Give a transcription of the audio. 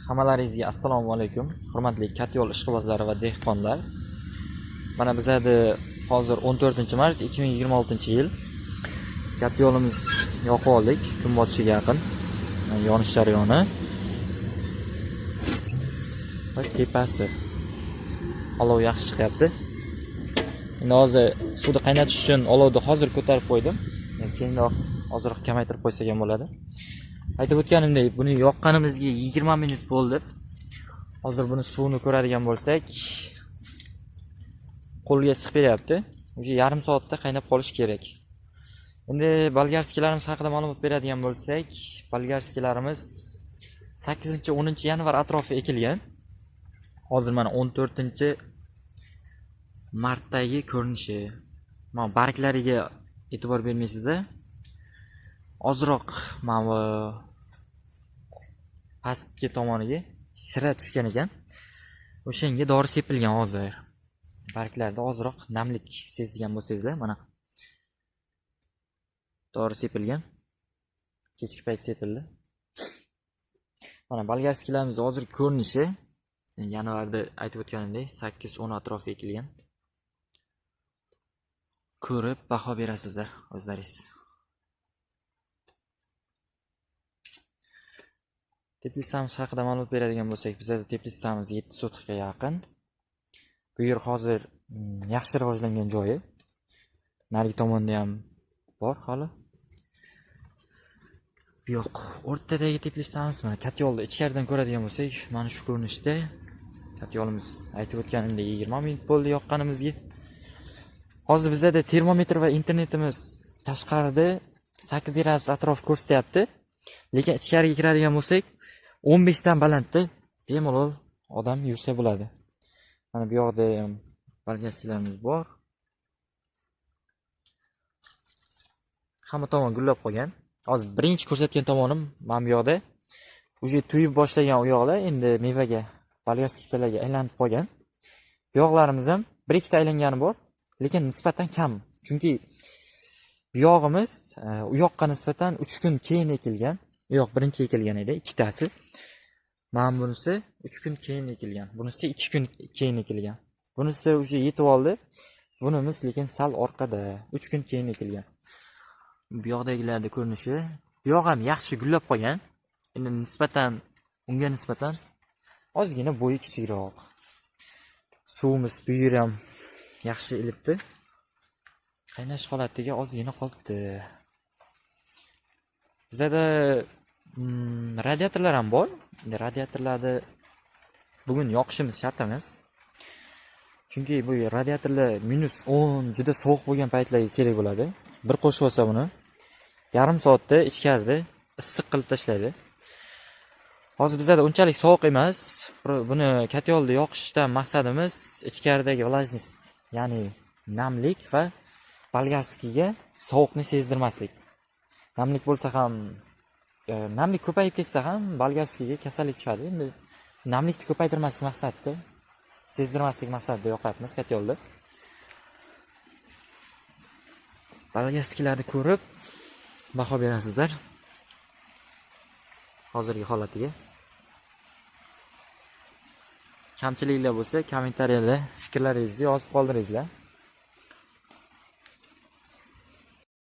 Hammalaringizga assalomu alaykum. Hurmatli Katyo'l ishqibozlari va dehqonlar. Mana bizada hozir 14-mart 2026-yil. Katyo'limiz yoqib oldik, kun botishiga yaqin. Yonish jarayoni. Va tepasi olov yaxshi chiqyapti. Endi hozir suvni qaynatish uchun olovni hozir ko'tarib qo'ydim. Keyinroq ozroq kamaytirib qo'ysak ham bo'ladi. Aytib o'tganimdek, buni yoqqanimizga 20 minut bo'ldi. Hozir buni suvini ko'radigan bo'lsak, qo'lga siqib beryapti. O'sha yarim soatda qaynab qolishi kerak. Endi bolgarskilarimiz haqida ma'lumot beradigan bo'lsak, bolgarskilarimiz 8-10 yanvar atrofi ekilgan. Hozir mana 14-martdagi ko'rinishi. Mana barglariga e'tibor bermaysizlar. Ozroq mana pastki tomoniga shira tushgan ekan. O'shanga dori sepilgan hozir. Barglarda ozroq namlik sezgan bo'lsangizlar, mana dori sepilgan. Kechki payt sepildi. Mana bolgarskilarimiz hozir ko'rinishi yanvarda aytib o'tganimdek 8-10 atrofi ekilgan. Ko'rib baho berasizlar o'zlaringiz. Teplitsamiz haqida ma'lumot beradigan bo'lsak, bizda teplitsamiz 7 sotixga yaqin. Bu yer hozir yaxshi rivojlangan joyi. Narigi tomonda ham bor hali. Yo'q, o'rtadagi teplitsamiz mana Katyo'lni ichkaridan ko'radigan bo'lsak, mana shu ko'rinishda. Katyo'limiz aytib o'tganimdek 20 minut bo'ldi yoqqanimizga. Hozir bizda termometr va internetimiz tashqarida 8 gradus atrof ko'rsatyapti. Lekin ichkariga kiradigan bo'lsak 15 dan balandda bemalol odam yursa bo'ladi. Mana bu yoqda ham bolgarskilarimiz bor. Hamma tomon gullab qolgan. Hozir birinchi ko'rsatgan tomonim mana bu yoqda. Uje tuyib boshlagan u yoqlar endi mevaga, bolgarskichalarga aylanib qolgan. Bu yoqlarimiz ham 1-2 ta aylangani bor, lekin nisbatan kam. Chunki bu yog'imiz u yoqqa nisbatan 3 kun keyin ekilgan. U yoq birinchi ekilgan edi, ikkitasi. Mana bunisi 3 kun keyin ekilgan. Bunisi 2 kun keyin ekilgan. Bunisi uje yetib oldi. Bunimiz lekin sal orqada, 3 kun keyin ekilgan. Bu yoqdagilarda ko'rinishi, bu yoq ham yaxshi gullab qolgan. Endi nisbatan unga nisbatan ozgina bo'yi kichikroq. Suvimiz bu yer ham yaxshi ilibdi. Qaynash holatiga ozgina qolibdi. Bizda radiatorlar ham bor. Endi radiatorlarni bugun yoqishimiz shart emas. Chunki bu radiatorlar -10 juda sovuq bo'lgan paytlarga kerak bo'ladi. Bir qo'shib olsa buni yarim soatda ichkarida issiq qilib tashlaydi. Hozir bizda unchalik sovuq emas. Buni Katyo'lda yoqishdan maqsadimiz ichkaridagi vlajnost, ya'ni namlik va bolgarskiga sovuqni sezdirmaslik. Namlik bo'lsa ham, namlik ko'payib ketsa ham bolgarskiga kasallik tushadi. Endi namlikni ko'paytirmaslik maqsadida, sezdirmaslik maqsadida yoqyapmiz Katyo'lda. Bolgarskilarni ko'rib baho berasizlar. Hozirgi holatiga. Kamchiliklar bo'lsa kommentariyada fikrlaringizni yozib qoldiringizlar.